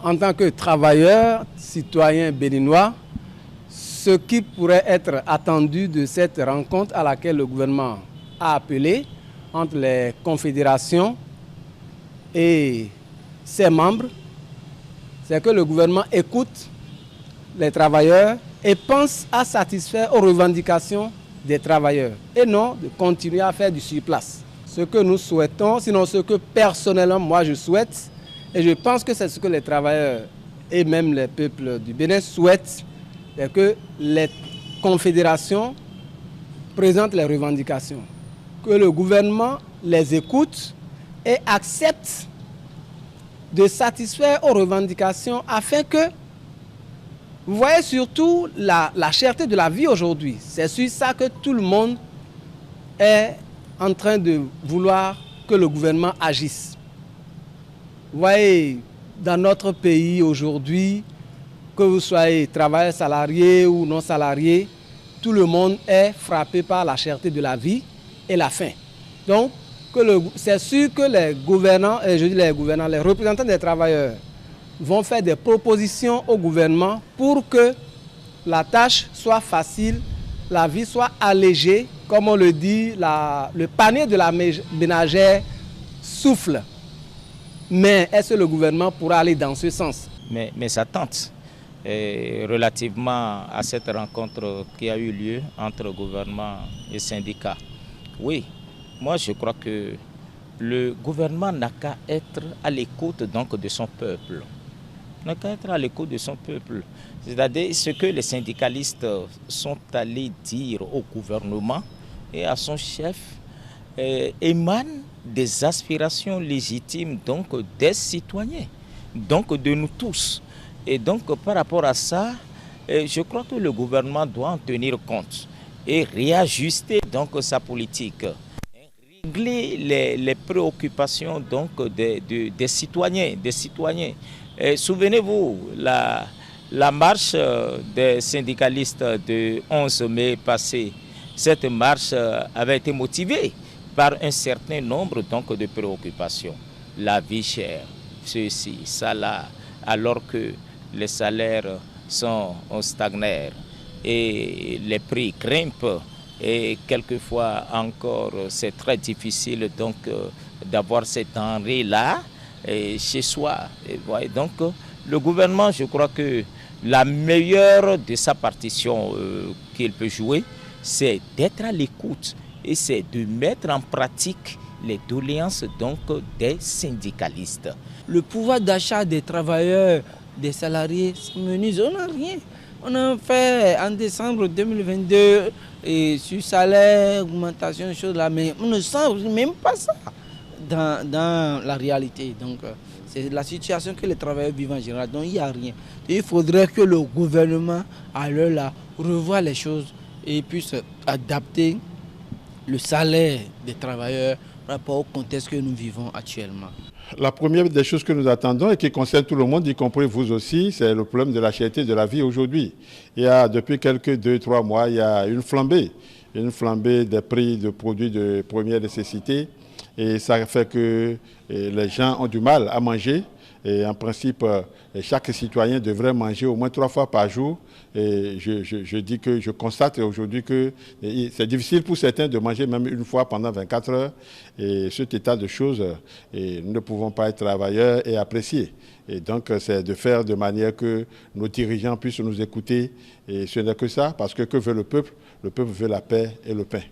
En tant que travailleur, citoyen béninois, ce qui pourrait être attendu de cette rencontre à laquelle le gouvernement a appelé entre les confédérations et ses membres, c'est que le gouvernement écoute les travailleurs et pense à satisfaire aux revendications des travailleurs et non de continuer à faire du surplace. Ce que nous souhaitons, sinon ce que personnellement moi je souhaite, et je pense que c'est ce que les travailleurs et même les peuples du Bénin souhaitent, c'est que les confédérations présentent les revendications, que le gouvernement les écoute et accepte de satisfaire aux revendications afin que, vous voyez surtout la cherté de la vie aujourd'hui. C'est sur ça que tout le monde est en train de vouloir que le gouvernement agisse. Vous voyez, dans notre pays aujourd'hui, que vous soyez travailleur salarié ou non salarié, tout le monde est frappé par la cherté de la vie et la faim. Donc, c'est sûr que les gouvernants, et je dis les gouvernants, les représentants des travailleurs vont faire des propositions au gouvernement pour que la tâche soit facile, la vie soit allégée, comme on le dit, le panier de la ménagère souffle. Mais est-ce que le gouvernement pourra aller dans ce sens? Mes attentes relativement à cette rencontre qui a eu lieu entre gouvernement et syndicats, oui, moi je crois que le gouvernement n'a qu'à être à l'écoute donc de son peuple. N'a qu'à être à l'écoute de son peuple. C'est-à-dire ce que les syndicalistes sont allés dire au gouvernement et à son chef émane des aspirations légitimes donc des citoyens, donc de nous tous. Et donc par rapport à ça, je crois que le gouvernement doit en tenir compte et réajuster donc sa politique, régler les préoccupations donc des citoyens. Souvenez-vous, la marche des syndicalistes de 11 mai passé, cette marche avait été motivée par un certain nombre donc, de préoccupations. La vie chère, ceci, ça là, alors que les salaires sont stagnaires et les prix grimpent et quelquefois encore c'est très difficile donc d'avoir ces denrées-là chez soi. Et donc le gouvernement, je crois que la meilleure de sa partition qu'il peut jouer, c'est d'être à l'écoute et c'est de mettre en pratique les doléances donc des syndicalistes. Le pouvoir d'achat des travailleurs, des salariés, s'amenuise. On n'a rien. On a fait en décembre 2022 et sur salaire, augmentation, choses là, mais on ne sent même pas ça dans la réalité. Donc c'est la situation que les travailleurs vivent en général. Donc il n'y a rien. Et il faudrait que le gouvernement, à l'heure là, revoie les choses et puisse adapter le salaire des travailleurs par rapport au contexte que nous vivons actuellement. La première des choses que nous attendons et qui concerne tout le monde, y compris vous aussi, c'est le problème de la cherté de la vie aujourd'hui. Depuis quelques 2-3 mois, il y a une flambée des prix de produits de première nécessité et ça fait que les gens ont du mal à manger. Et en principe, chaque citoyen devrait manger au moins 3 fois par jour. Et je constate aujourd'hui que c'est difficile pour certains de manger même une fois pendant 24 heures. Et cet état de choses, nous ne pouvons pas être travailleurs et apprécier. Et donc, c'est de faire de manière que nos dirigeants puissent nous écouter. Et ce n'est que ça, parce que veut le peuple? Le peuple veut la paix et le pain.